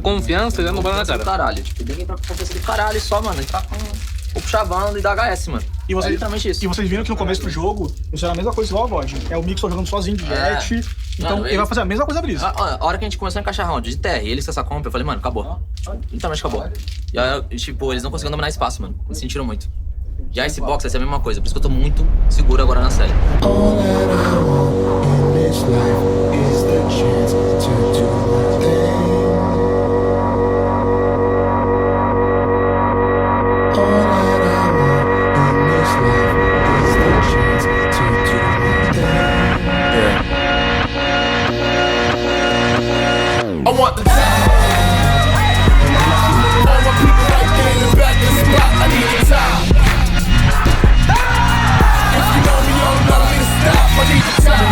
com confiança, já não vai na cara. Caralho, tipo, ninguém tá com confiança do caralho só, mano. Ele tá com o chavando e da HS, mano. E vocês, é literalmente isso. E vocês viram que no começo do jogo, isso era a mesma coisa igual a God. É o Mixon jogando sozinho de jet. Então Mano, ele vai fazer a mesma coisa da Brisa. A hora que a gente começou a encaixar round de TR e eles com essa compra, eu falei, mano, acabou. Literalmente acabou. E aí, tipo, eles não conseguiam dominar espaço, mano. Eles sentiram muito. E a Icebox vai ser a mesma coisa, por isso que eu tô muito seguro agora na série. All that I want in this life is the chance to do my thing. All that I want in this life is the chance to do my thing. I want the time. All my people right there in the back of the spot. I need the time. If you know me, you don't know me to stop. I need the time.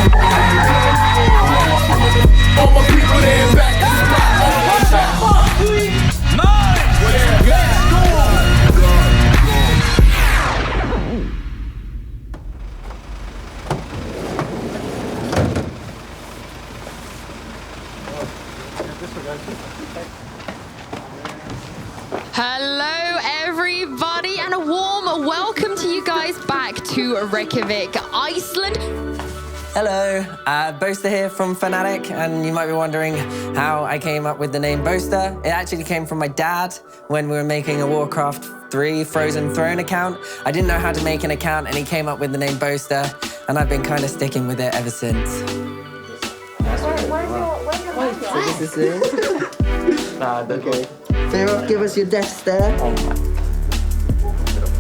All my people there in back of the spot. I need the time. 9. Let's go. Hello everybody and a warm welcome to you guys back to Reykjavík, Iceland. Hello, Boaster here from Fnatic, and you might be wondering how I came up with the name Boaster. It actually came from my dad when we were making a Warcraft 3 Frozen Throne account. I didn't know how to make an account and he came up with the name Boaster, and I've been kind of sticking with it ever since. This is it? Okay. So give us your death stare.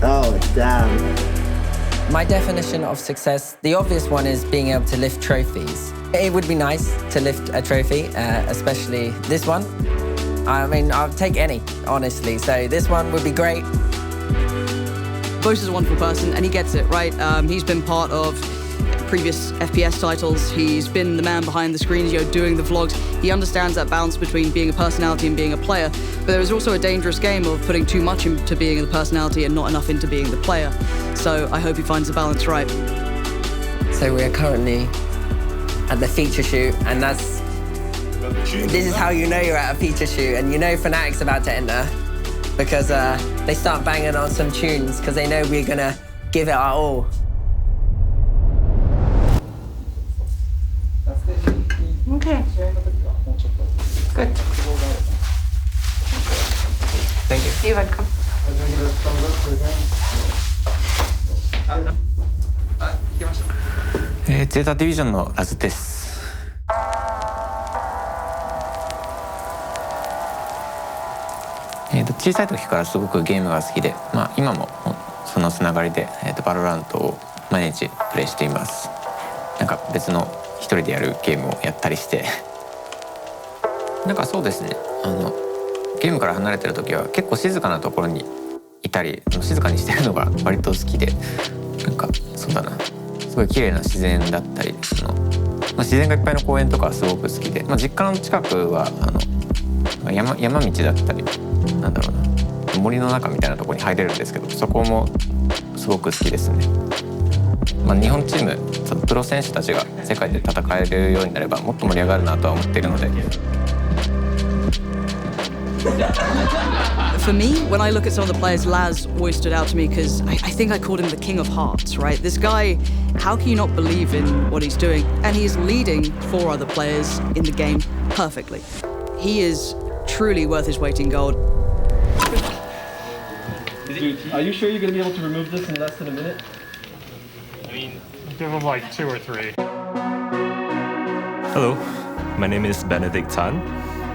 Oh, damn. My definition of success, the obvious one is being able to lift trophies. It would be nice to lift a trophy, especially this one. I mean, I'll take any, honestly. So this one would be great. Boaster's a wonderful person, and he gets it, right? He's been part of previous FPS titles. He's been the man behind the screens, doing the vlogs. He understands that balance between being a personality and being a player. But there is also a dangerous game of putting too much into being the personality and not enough into being the player. So I hope he finds the balance right. So we are currently at the feature shoot, and this is how you know you're at a feature shoot, and you know Fnatic's about to enter because they start banging on some tunes because they know we're gonna give it our all. Okay. Good. Thank you. You're welcome. ゼータディビジョンのラズです。小さい時からすごくゲームが好きで、今もそのつながりでバロラントを毎日プレイしています。なんか別の一人でやるゲームをやったりして、なんかそうですね。ゲームから離れてる時は結構静かなところにいたり、静かにしてるのが割と好きで、なんかそうだな。すごい綺麗な自然だったり、自然がいっぱいの公園とかはすごく好きで、実家の近くは山道だったり、なんだろうな、森の中みたいなところに入れるんですけど、そこもすごく好きですね。日本チーム、プロ選手たちが世界で戦えるようになればもっと盛り上がるなとは思っているので。For me, when I look at some of the players, Laz always stood out to me because I think I called him the King of Hearts, right? This guy, how can you not believe in what he's doing? And he's leading 4 other players in the game perfectly. He is truly worth his weight in gold. Are you sure you're going to be able to remove this in less than a minute? I mean, give him like 2 or 3. Hello, my name is Benedict Tan.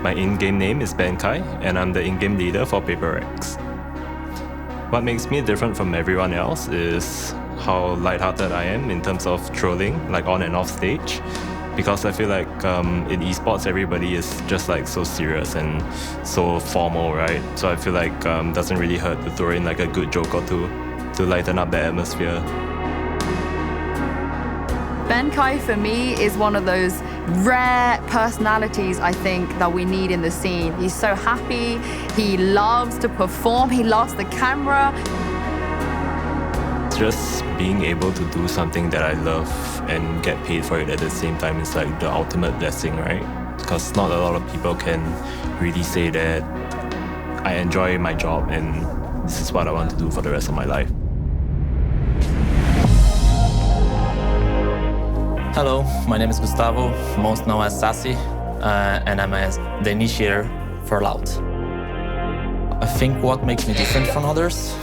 My in-game name is Ben Kai, and I'm the in-game leader for Paper X. What makes me different from everyone else is how lighthearted I am in terms of trolling, like on and off stage. Because I feel like in esports, everybody is just like so serious and so formal, right? So I feel like doesn't really hurt to throw in like a good joke or two to lighten up the atmosphere. Ben Kai for me is one of those rare personalities I think that we need in the scene. He's so happy, he loves to perform, he loves the camera. Just being able to do something that I love and get paid for it at the same time is like the ultimate blessing, right? because not a lot of people can really say that I enjoy my job and this is what I want to do for the rest of my life. Hello, my name is Gustavo, most known as Sassy, and I'm the initiator for Loud. I think what makes me different from others,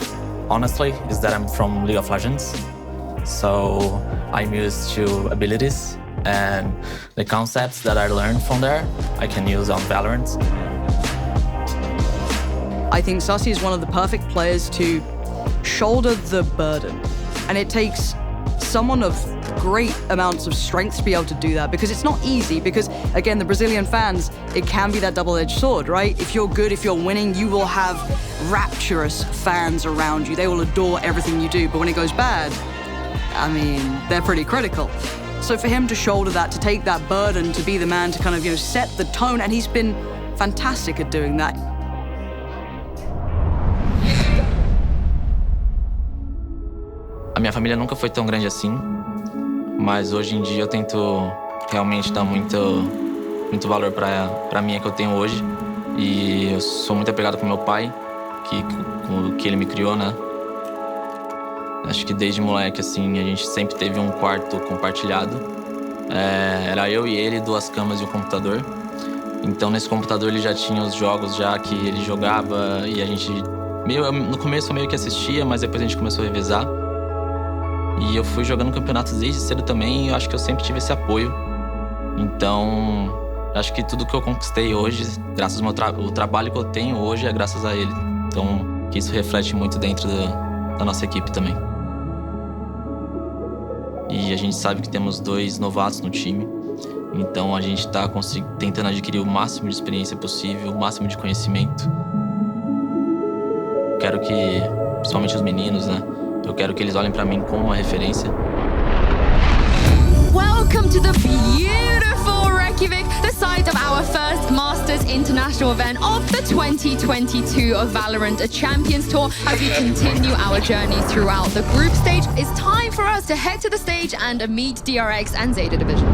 honestly, is that I'm from League of Legends. So I'm used to abilities and the concepts that I learned from there, I can use on Valorant. I think Sassy is one of the perfect players to shoulder the burden. And it takes someone of great amounts of strength to be able to do that, because it's not easy, because again, the Brazilian fans, it can be that double-edged sword, right? If you're good, if you're winning, you will have rapturous fans around you. They will adore everything you do, but when it goes bad, I mean, they're pretty critical. So for him to shoulder that, to take that burden, to be the man to kind of, set the tone, and he's been fantastic at doing that. A minha família nunca foi tão grande assim, mas hoje em dia eu tento realmente dar muito valor pra mim que eu tenho hoje. E eu sou muito apegado com meu pai, que ele me criou, né? Acho que desde moleque, assim, a gente sempre teve um quarto compartilhado. Era eu e ele, 2 camas e um computador. Então nesse computador ele já tinha os jogos já que ele jogava e a gente... no começo eu meio que assistia, mas depois a gente começou a revezar. E eu fui jogando campeonatos desde cedo também e acho que eu sempre tive esse apoio. Então, acho que tudo que eu conquistei hoje, graças ao trabalho que eu tenho hoje, é graças a ele. Então, isso reflete muito dentro da nossa equipe também. E a gente sabe que temos 2 novatos no time. Então, a gente está tentando adquirir o máximo de experiência possível, o máximo de conhecimento. Quero que, principalmente os meninos, né? Eu quero que eles olhem pra mim como uma referência. Welcome to the beautiful Reykjavík, the site of our first Masters International event of the 2022 of VALORANT, a Champions Tour. As we continue our journey throughout the group stage, it's time for us to head to the stage and meet DRX and Zeta Division.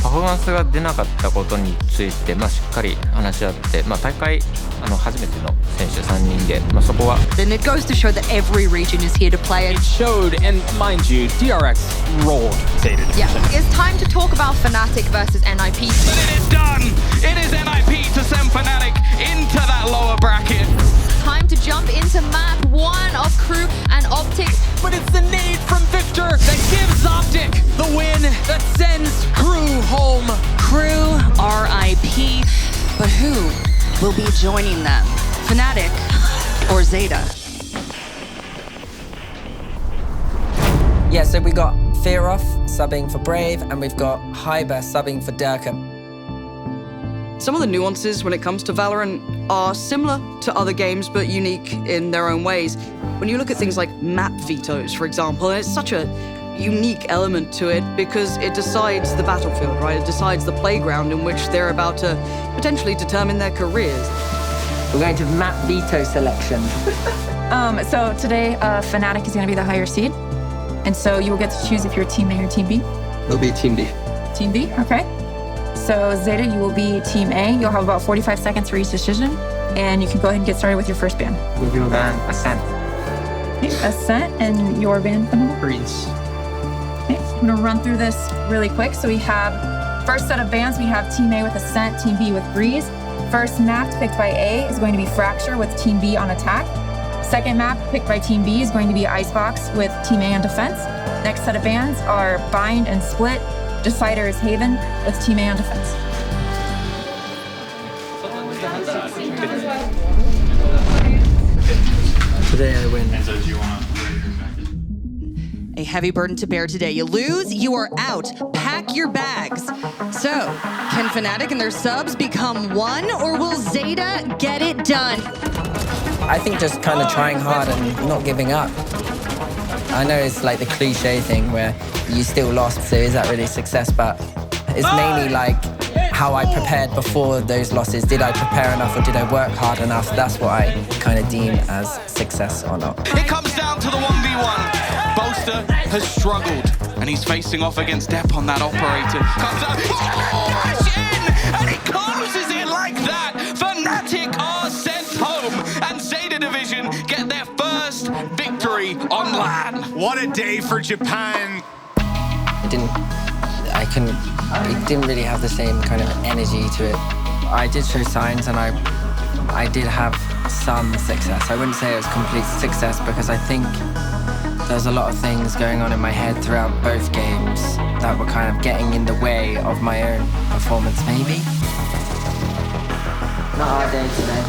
パフォーマンスが出なかったことについて、しっかり話し合って、大会初めての選手3人で、そこは。Then it goes to show that every region is here to play. It showed, and mind you, DRX rolled Zeta Division. Yeah, it's time to talk about Fnatic versus NIP. But it is done. It is NIP to send Fnatic into that lower bracket. Time to jump into map 1 of Crew and Optic. But it's the nade from Victor that gives Optic the win, that sends Crew home. Crew, RIP, but who will be joining them? Fnatic or Zeta? Yeah, so we got Fearoff subbing for Brave, and we've got Hyber subbing for Durkham. Some of the nuances when it comes to Valorant are similar to other games, but unique in their own ways. When you look at things like map vetoes, for example, and it's such a unique element to it because it decides the battlefield, right? It decides the playground in which they're about to potentially determine their careers. We're going to map veto selection. So today, Fnatic is going to be the higher seed. And so you will get to choose if you're Team A or Team B. It'll be Team B. Team B, okay. So Zeta, you will be Team A. You'll have about 45 seconds for each decision. And you can go ahead and get started with your first ban. We'll do Ascent. Okay, Ascent, and your ban? Breeze. Okay, I'm gonna run through this really quick. So we have, first set of bans, we have Team A with Ascent, Team B with Breeze. First map picked by A is going to be Fracture with Team B on attack. Second map picked by Team B is going to be Icebox with Team A on defense. Next set of bans are Bind and Split. Decider is Haven with Team A on defense. Today I win. And so do you want to A heavy burden to bear today. You lose, you are out. Pack your bags. So, can Fnatic and their subs become one, or will Zeta get it done? I think just kind of trying hard and not giving up. I know it's like the cliche thing where you still lost, so is that really success? But it's mainly like how I prepared before those losses. Did I prepare enough or did I work hard enough? That's what I kind of deem as success or not. It comes down to the 1v1. Boaster has struggled, and he's facing off against Depp on that operator. Comes out, dash in, and he closes it like that. Fnatic are sent home, and Zeta Division get their first victory on LAN. What a day for Japan. It didn't really have the same kind of energy to it. I did show signs, and I did have some success. I wouldn't say it was complete success because I think there's a lot of things going on in my head throughout both games that were kind of getting in the way of my own performance, maybe. Not our day today.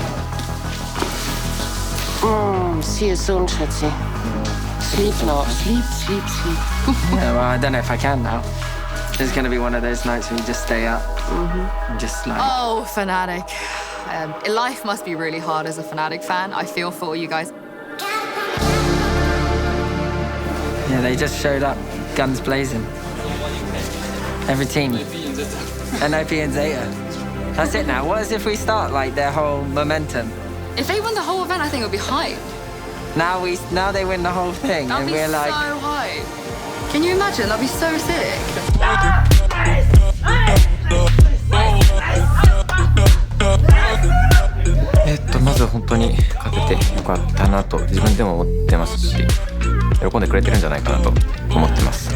See you soon, Schätzi. Sleep now. Sleep. Yeah, well, I don't know if I can now. It's going to be one of those nights when you just stay up and just like... Oh, Fnatic. Life must be really hard as a Fnatic fan. I feel for you guys. Yeah, they just showed up, guns blazing. Every team. NIP and Zeta. That's it now. What if we start like their whole momentum? If they win the whole event, I think it would be hype. Now they win the whole thing, That'd and be we're like... so hype. Can you imagine? That'd be so sick. まず本当に勝ててよかったなと自分でも思ってますし、喜んでくれてるんじゃないかなと思ってます。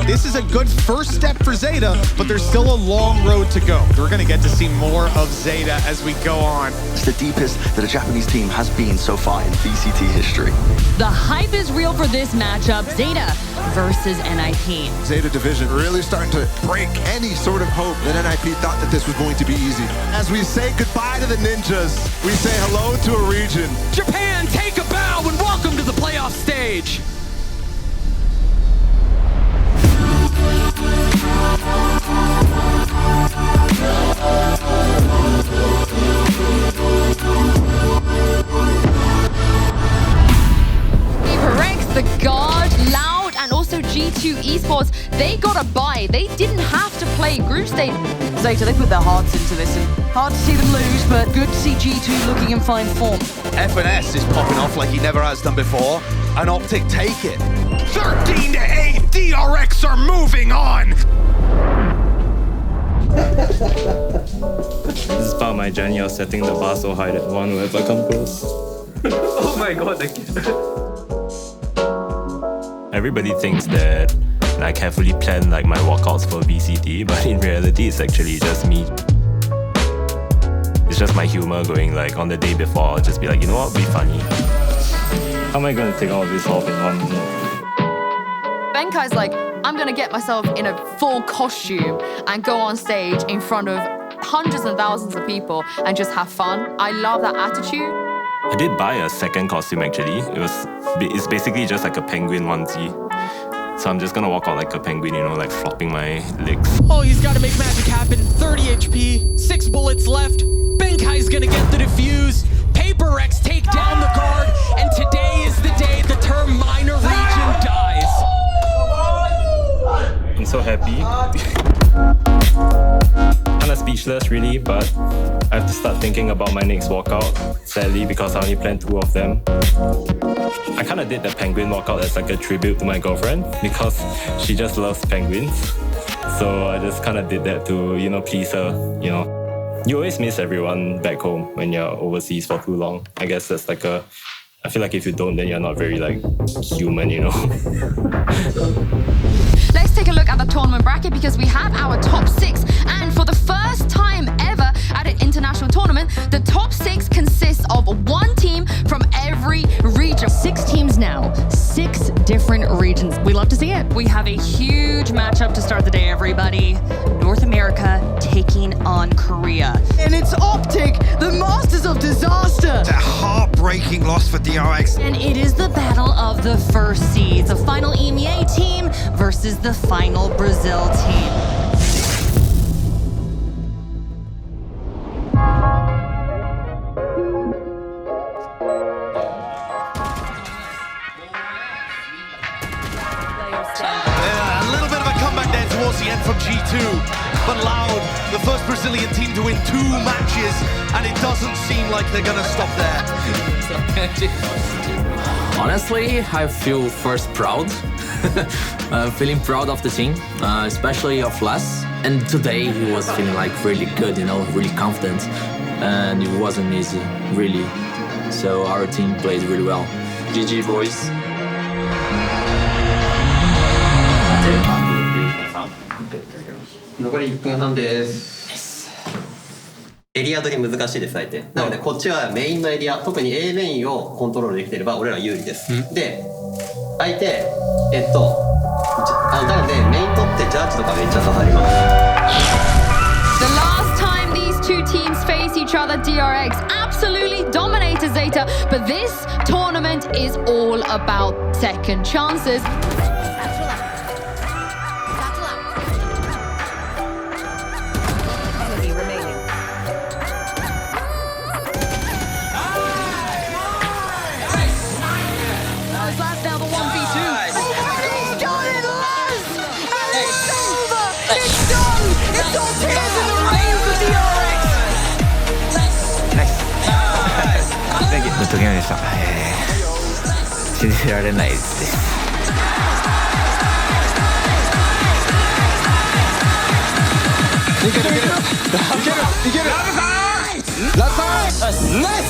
This is a good first step for Zeta, but there's still a long road to go. We're going to get to see more of Zeta as we go on. It's the deepest that a Japanese team has been so far in VCT history. The hype is real for this matchup, Zeta versus NIP. Zeta Division really starting to break any sort of hope that NIP thought that this was going to be easy. As we say goodbye to the Ninjas, we say hello to a region. Japan, take a bow and welcome to the playoff stage. Rex, the Guard, Loud, and also G2 Esports, they got a bye. They didn't have to play group stage. Zeta, they put their hearts into this, and hard to see them lose, but good to see G2 looking in fine form. FNS is popping off like he never has done before, and Optic take it. 13-8, DRX are moving on! This is part of my journey of setting the bar so high that one will ever come close. Oh my god, thank you. Everybody thinks that I carefully plan like my walkouts for VCT, but in reality it's actually just me. It's just my humor going like on the day before, I'll just be like, you know what, be funny. How am I gonna take all of this off in 1 minute? Benkai's like, I'm gonna get myself in a full costume and go on stage in front of hundreds and thousands of people and just have fun. I love that attitude. I did buy a second costume actually. It's basically just like a penguin onesie. So I'm just gonna walk out like a penguin, you know, like flopping my legs. Oh, he's got to make magic happen. 30 HP, 6 bullets left. Benkai's gonna get the defuse. Paper Rex take down the guard, and today is the day the term minor region dies. I'm so happy. Kinda speechless really, but I have to start thinking about my next walkout, sadly, because I only planned 2 of them. I kinda did the penguin walkout as like a tribute to my girlfriend because she just loves penguins. So I just kinda did that to, you know, please her, you know. You always miss everyone back home when you're overseas for too long. I guess that's like I feel like if you don't, then you're not very like human, you know. Let's take a look at the tournament bracket because we have our top 6, and for the first time ever at an international tournament, the top 6 consists of 1 team from every region. 6 teams now, 6 different regions. We love to see it. We have a huge matchup to start the day, everybody. North America taking on Korea. And it's Optic, the masters of disaster. It's a heartbreak heartbreaking loss for DRX. And it is the battle of the first seeds, the final EMEA team versus the final Brazil team. Yeah, a little bit of a comeback there towards the end from G2. But Loud, the first Brazilian team to win 2 matches, and it doesn't seem like they're gonna stop there. Honestly, I feel first proud. Feeling proud of the team, especially of Les. And today he was feeling like really good, you know, really confident. And it wasn't easy, really. So our team played really well. GG boys. 残り1分半です。エリア取り難しいです相手。なのでこっちはメインのエリア、特に A メインをコントロールできてれば俺ら有利です。で、相手なのでメイン取ってジャッジとかめっちゃ刺さります。The last time these two teams face each other, DRX absolutely dominated Zeta, but this tournament is all about second chances.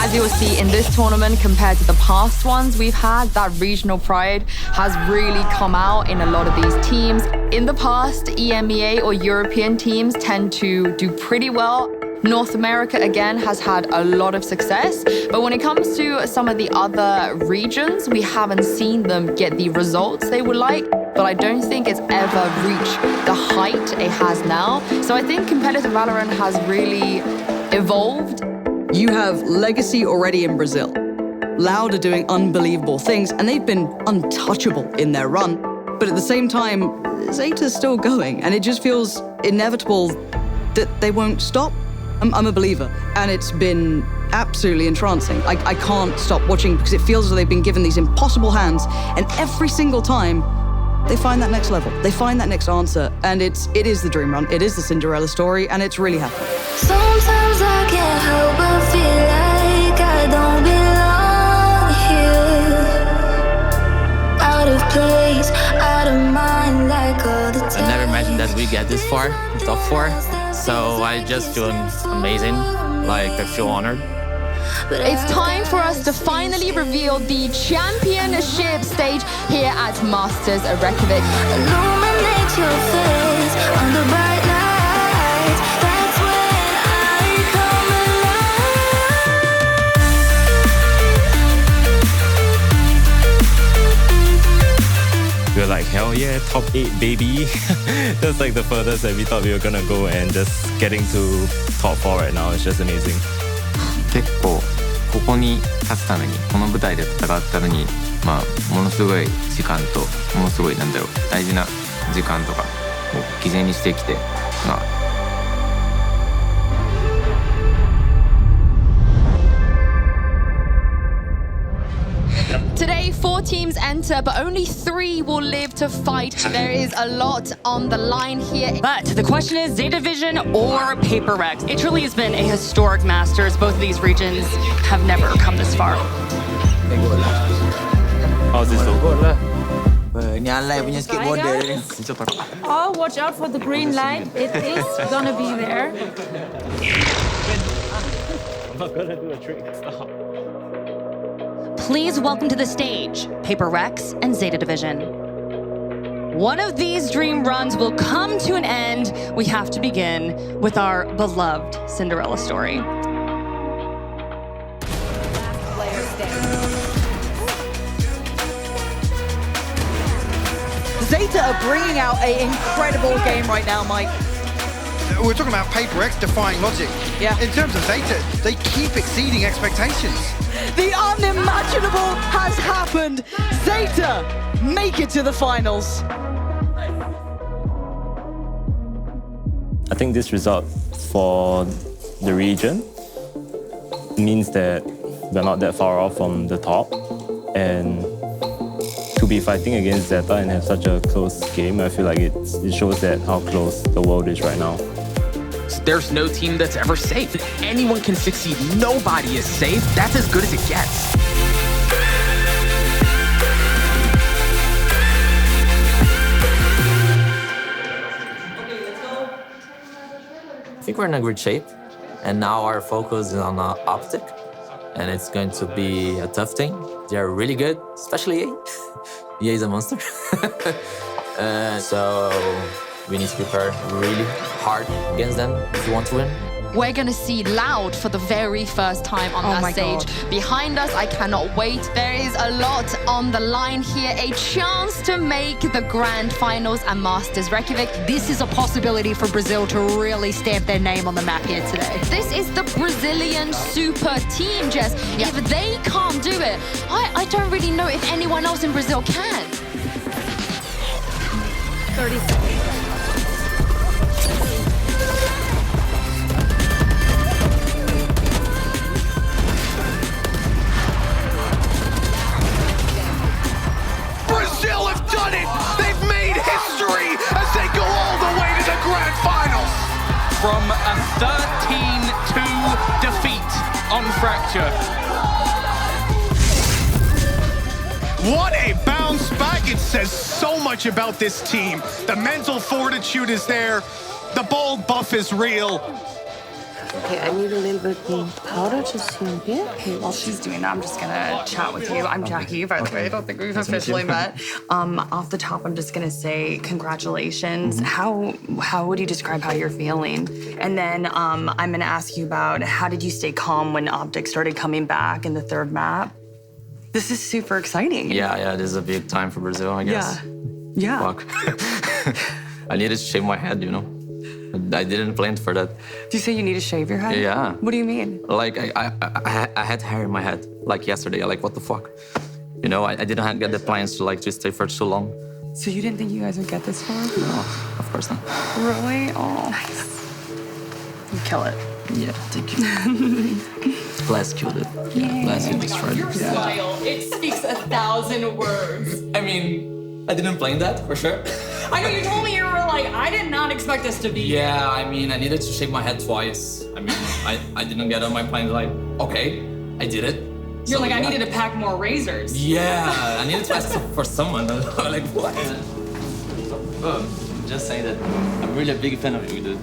As you will see in this tournament, compared to the past ones we've had, that regional pride has really come out in a lot of these teams. In the past, EMEA or European teams tend to do pretty well. North America, again, has had a lot of success. But when it comes to some of the other regions, we haven't seen them get the results they would like. But I don't think it's ever reached the height it has now. So I think competitive Valorant has really evolved. You have legacy already in Brazil. Loud are doing unbelievable things, and they've been untouchable in their run. But at the same time, Zeta's still going, and it just feels inevitable that they won't stop. I'm a believer, and it's been absolutely entrancing. I can't stop watching because it feels as though they've been given these impossible hands, and every single time they find that next level, they find that next answer, and it is the dream run, it is the Cinderella story, and it's really happening. Sometimes I can't help but feel like I don't belong here. Out of place, out of mind, like all the time. I never imagined that we get this far, top 4. So I just feel amazing, like I feel honored. It's time for us to finally reveal the championship stage here at Masters at Reykjavík. Illuminate your face under bright lights. That's when I come alive. We were like, hell yeah, top 8, baby. That's like the furthest that we thought we were gonna go, and just getting to top 4 right now is just amazing. 結構ここに立つためにこの舞台で戦うためにものすごい時間とものすごい大事な時間とかを犠牲にしてきてToday, 4 teams enter, but only 3 will live to fight. There is a lot on the line here. But the question is, Zeta Vision or Paper Rex? It truly has been a historic Masters. Both of these regions have never come this far. How's this Oh, watch out for the green line. It is gonna be there. I'm not gonna do a trick. Stop. Please welcome to the stage, Paper Rex and Zeta Division. One of these dream runs will come to an end. We have to begin with our beloved Cinderella story. Zeta are bringing out an incredible game right now, Mike. we're talking about Paper X defying logic. Yeah. In terms of Zeta, they keep exceeding expectations. The unimaginable has happened. Zeta make it to the finals. I think this result for the region means that we're not that far off from the top. And to be fighting against Zeta and have such a close game, I feel like it shows that how close the world is right now. There's no team that's ever safe. Anyone can succeed. Nobody is safe. That's as good as it gets. I think we're in a good shape, and now our focus is on Optic, and it's going to be a tough thing. They're really good, especially EA. EA is a monster. So we need to prepare really hard against them if we want to win. We're gonna see Loud for the very first time on that stage. God. Behind us, I cannot wait. There is a lot on the line here. A chance to make the grand finals and Masters Reykjavik. This is a possibility for Brazil to really stamp their name on the map here today. This is the Brazilian super team, Jess. If they can't do it, I don't really know if anyone else in Brazil can. 30 seconds. Brazil have done it! They've made history as they go all the way to the grand finals! From a 13-2 defeat on Fracture. What a bounce back. It says so much about this team. The mental fortitude is there. The bold buff is real. Okay, I need a little bit more powder just here. Okay, while she's doing that, I'm just gonna chat with you. I'm Jackie, by the way. I don't think we've officially met. Off the top, I'm just gonna say congratulations. How would you describe how you're feeling? And then I'm gonna ask you about how did you stay calm when Optic started coming back in the third map? This is super exciting. Yeah, this is a big time for Brazil, I guess. Yeah. Fuck. I needed to shave my head, you know? I didn't plan for that. Do you say you need to shave your head? Yeah. What do you mean? Like, I had hair in my head, like yesterday. Like, what the fuck? You know, I didn't get the plans to stay for too long. So you didn't think you guys would get this far? No, of course not. Really? Oh, nice. You kill it. Yeah, thank you. Blast killed it. Yeah, Blast destroyed it. Style. It speaks 1,000 words. I mean, I didn't plan that, for sure. I know you told me you were like, I did not expect this to be. Yeah, I mean, I needed to shave my head twice. I mean, I didn't get on my plane like, okay, I did it. You're like, I needed to pack more razors. Yeah, I needed to ask for someone. Like, what? Just saying that I'm really a big fan of you, dude.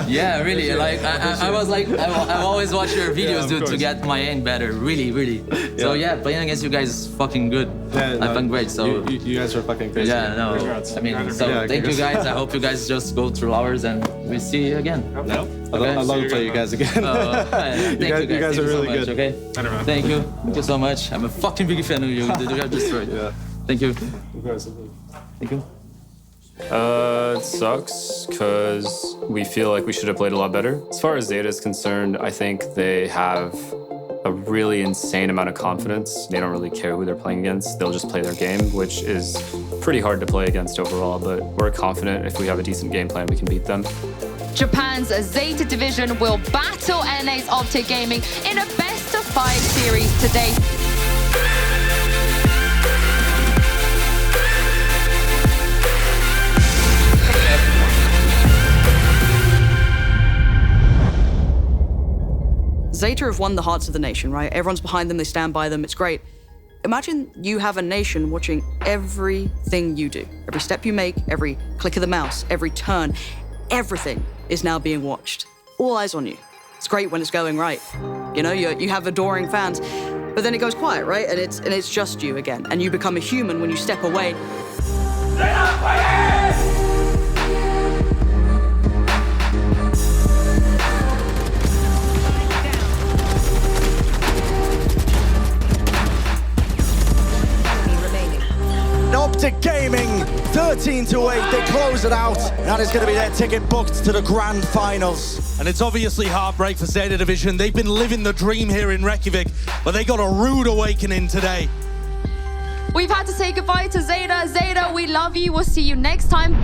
Yeah, really. Like, I was like, I always watch your videos, dude, to get my aim better. Really, really. So yeah, playing against you guys is fucking good. Yeah, I've been great. So you guys are fucking crazy. Yeah, no. Congrats. I mean, so thank you guys. I hope you guys just go through hours and we see you again. No. I'd love to play you guys again. Thank you guys are really so much, good. Okay. Thank you. Thank you so much. I'm a fucking big fan of you. Dude, you got destroyed. Yeah. Thank you. Thank you. It sucks because we feel like we should have played a lot better. As far as Zeta is concerned, I think they have a really insane amount of confidence. They don't really care who they're playing against. They'll just play their game, which is pretty hard to play against overall, but we're confident if we have a decent game plan, we can beat them. Japan's Zeta division will battle NA's Optic Gaming in a best-of-5 series today. Zeta have won the hearts of the nation, right? Everyone's behind them, they stand by them, it's great. Imagine you have a nation watching everything you do. Every step you make, every click of the mouse, every turn, everything is now being watched. All eyes on you. It's great when it's going right. You know, you have adoring fans, but then it goes quiet, right? And it's just you again. And you become a human when you step away. Optic Gaming 13-8, they close it out. That is going to be their ticket booked to the grand finals. And it's obviously heartbreak for Zeta Division. They've been living the dream here in Reykjavík, but they got a rude awakening today. We've had to say goodbye to Zeta. Zeta, we love you. We'll see you next time.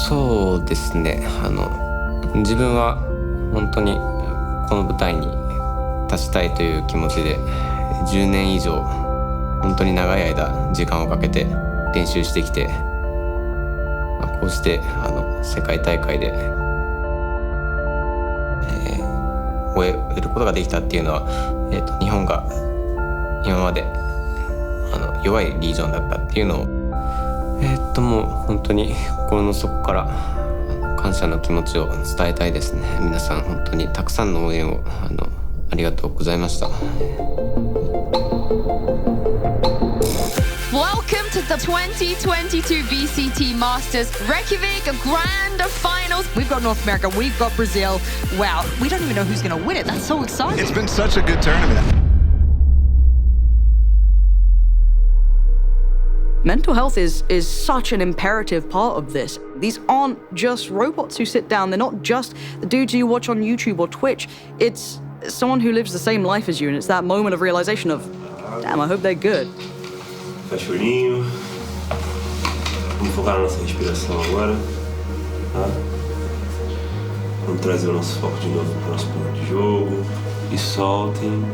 そうですね。自分は本当にこの舞台に立ちたいという気持ちで10年以上本当に長い間時間をかけて練習してきて、こうして世界大会で、終えることができたっていうのは、日本が今まで弱いリージョンだったっていうのを、もう本当に心の底から感謝の気持ちを伝えたいですね。皆さん本当にたくさんの応援をありがとうございました。Welcome to the 2022 VCT Masters Reykjavík Grand Finals. We've got North America, we've got Brazil. Wow, we don't even know who's going to win it. That's so exciting. It's been such a good tournament. Mental health is such an imperative part of this. These aren't just robots who sit down. They're not just the dudes you watch on YouTube or Twitch. It's someone who lives the same life as you, and it's that moment of realization of, damn, I hope they're good. Fecha o olhinho. Vamos focar na nossa respiração agora. Tá? Vamos trazer o nosso foco de novo para o nosso plano de jogo. E soltem.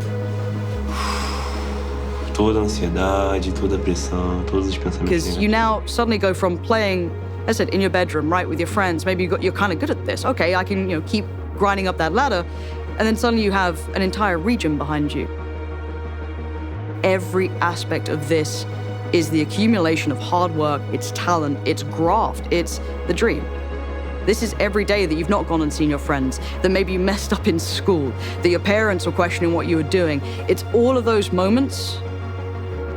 Toda a ansiedade, toda a pressão, todos os pensamentos. Because you now suddenly go from playing, as I said, in your bedroom, right, with your friends. Maybe you're kind of good at this. Okay, I can keep grinding up that ladder. And then suddenly you have an entire region behind you. Every aspect of this is the accumulation of hard work, it's talent, it's graft, it's the dream. This is every day that you've not gone and seen your friends, that maybe you messed up in school, that your parents were questioning what you were doing. It's all of those moments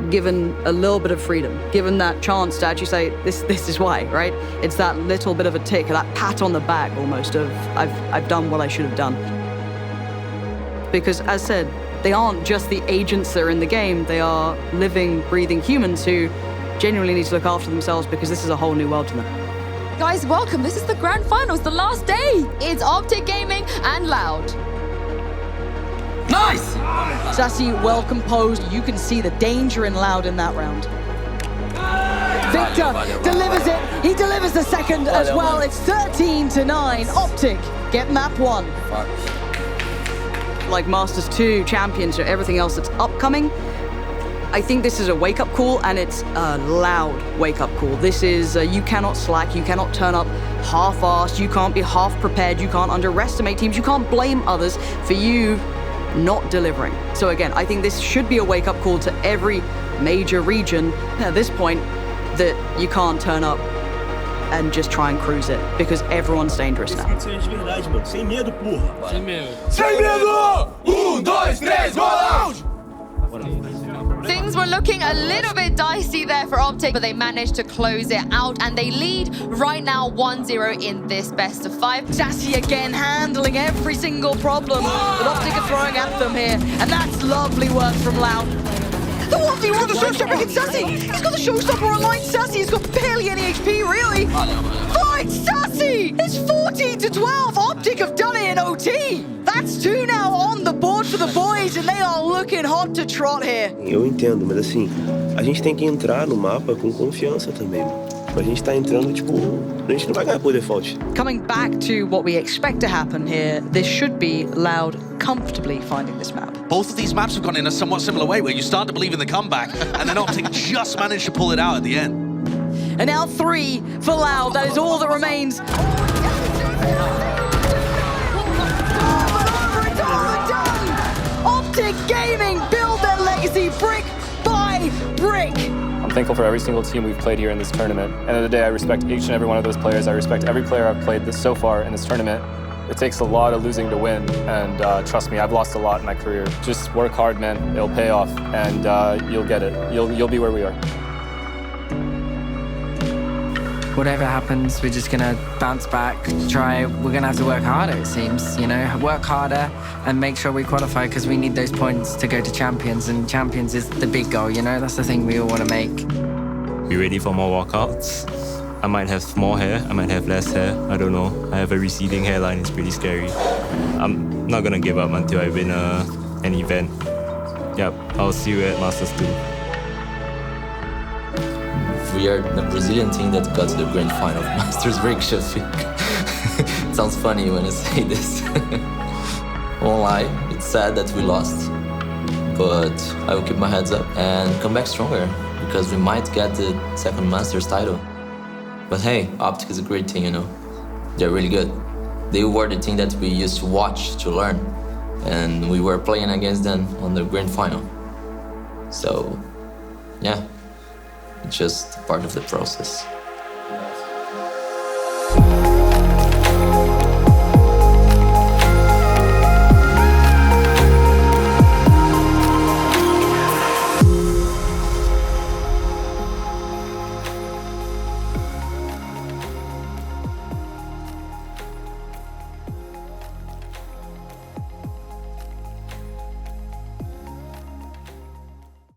given a little bit of freedom, given that chance to actually say, this is why, right? It's that little bit of a tick, that pat on the back almost of, I've done what I should have done. Because as said, they aren't just the agents that are in the game, they are living, breathing humans who genuinely need to look after themselves because this is a whole new world to them. Guys, welcome. This is the grand finals, the last day. It's Optic Gaming and Loud. Nice! Sassy, well composed. You can see the danger in Loud in that round. Victor delivers it. He delivers the second as well. It's 13-9. Optic get map 1. Like Masters 2, Champions, or everything else that's upcoming, I think this is a wake-up call, and it's a loud wake-up call. This is, you cannot slack, you cannot turn up half-assed, you can't be half-prepared, you can't underestimate teams, you can't blame others for you not delivering. So again, I think this should be a wake-up call to every major region at this point that you can't turn up and just try and cruise it, because everyone's dangerous now. Sem medo, porra. Sem medo. Sem medo! 1, 2, 3, go Loud! Things were looking a little bit dicey there for Optic, but they managed to close it out, and they lead right now 1-0 in this best of 5. Sassy again handling every single problem that Optic are throwing at them here, and that's lovely work from Loud. The 1v1 the showstopper against Sassy! He's got the showstopper online, Sassy! He's got barely any HP, really! Fight Sassy! It's 14-12! Optic have done it in OT! That's 2 now on the board for the boys, and they are looking hot to trot here. Eu entendo, mas assim, a gente tem que entrar no mapa com confiança também. A gente tá entrando, tipo, a gente não vai ganhar por default. Coming back to what we expect to happen here, this should be Loud comfortably finding this map. Both of these maps have gone in a somewhat similar way, where you start to believe in the comeback, and then Optic just managed to pull it out at the end. And now 3 for Loud, that is all that remains. Optic Gaming build their legacy brick by brick. I'm thankful for every single team we've played here in this tournament. End of the day, I respect each and every one of those players. I respect every player I've played so far in this tournament. It takes a lot of losing to win, and trust me, I've lost a lot in my career. Just work hard, man. It'll pay off, and you'll get it. You'll be where we are. whatever happens, we're just gonna bounce back, try. We're gonna have to work harder, it seems, you know, work harder and make sure we qualify because we need those points to go to Champions, and Champions is the big goal, you know, that's the thing we all want to make. Be ready for more walkouts. I might have more hair, I might have less hair, I don't know. I have a receding hairline, it's pretty scary. I'm not gonna give up until I win an event. Yep, I'll see you at Masters 2. We are the Brazilian team that got to the grand final of Masters Reykjavík. It sounds funny when I say this. Won't lie, it's sad that we lost. But I will keep my heads up and come back stronger because we might get the second Masters title. But hey, Optic is a great team, you know. They're really good. They were the team that we used to watch, to learn. And we were playing against them on the grand final. So, yeah. It's just part of the process.